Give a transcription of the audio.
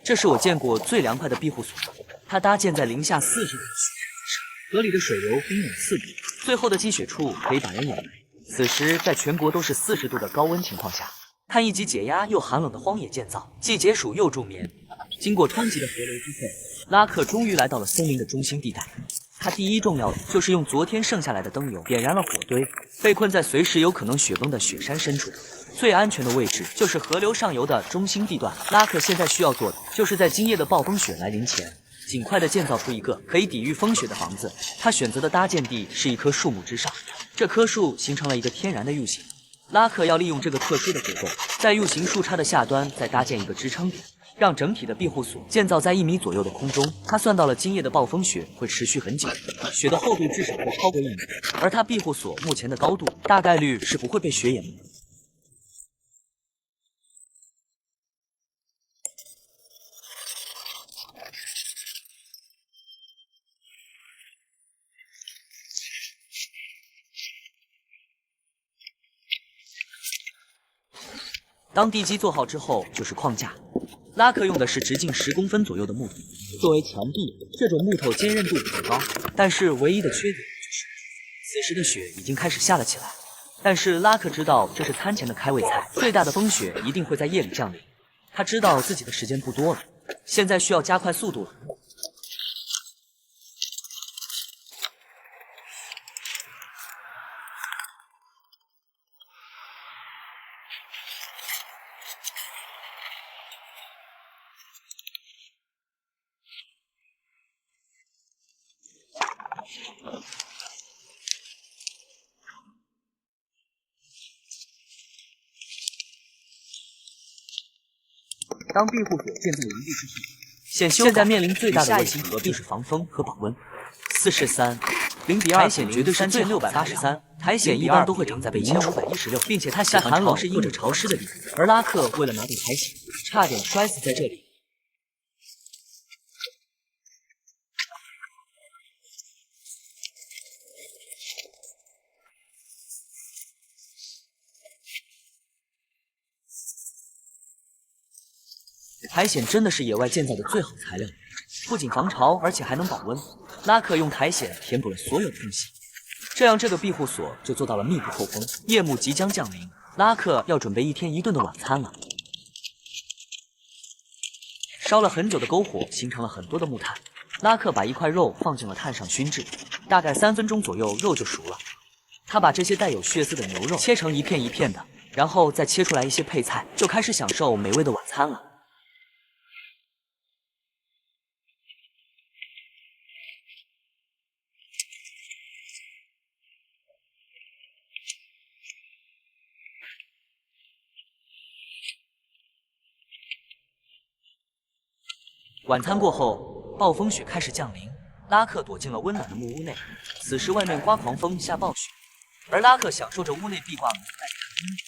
这是我见过最凉快的庇护所，它搭建在零下40度的雪上，河里的水流冰冷刺骨，最后的积雪处可以把人掩埋。此时，在全国都是40度的高温情况下，看一级解压又寒冷的荒野建造，既解暑又助眠。经过湍急的河流之后，拉克终于来到了森林的中心地带。他第一重要的就是用昨天剩下来的灯油点燃了火堆，被困在随时有可能雪崩的雪山深处。最安全的位置就是河流上游的中心地段。拉克现在需要做的，就是在今夜的暴风雪来临前，尽快的建造出一个可以抵御风雪的房子。他选择的搭建地是一棵树木之上，这棵树形成了一个天然的 U 型。拉克要利用这个特殊的结构，在 U 型树杈的下端再搭建一个支撑点，让整体的庇护所建造在1米左右的空中。他算到了今夜的暴风雪会持续很久，雪的厚度至少会超过1米，而他庇护所目前的高度大概率是不会被雪掩埋。当地基做好之后，就是框架。拉克用的是直径10公分左右的木头作为墙壁，这种木头坚韧度比较高，但是唯一的缺点就是此时的雪已经开始下了起来。但是拉克知道这是餐前的开胃菜，最大的风雪一定会在夜里降临。他知道自己的时间不多了，现在需要加快速度了。当庇护所建造完毕之后，现在面临最大的问题就是防风和保温。4:3，0:2，苔蘚绝对是3683，苔藓一般都会长在北緯1516，并且它喜欢寒冷或者潮湿的地方。而拉克为了拿到苔藓，差点摔死在这里。苔藓真的是野外建造的最好材料，不仅防潮，而且还能保温。拉克用苔藓填补了所有的缝隙，这样这个庇护所就做到了密不透风。夜幕即将降临，拉克要准备1天1顿的晚餐了。烧了很久的篝火形成了很多的木炭，拉克把一块肉放进了炭上熏制，大概3分钟左右肉就熟了。他把这些带有血丝的牛肉切成一片一片的，然后再切出来一些配菜，就开始享受美味的晚餐了。晚餐过后，暴风雪开始降临，拉克躲进了温暖的木屋内。此时外面刮狂风，下暴雪，而拉克享受着屋内壁挂门带给他的温暖。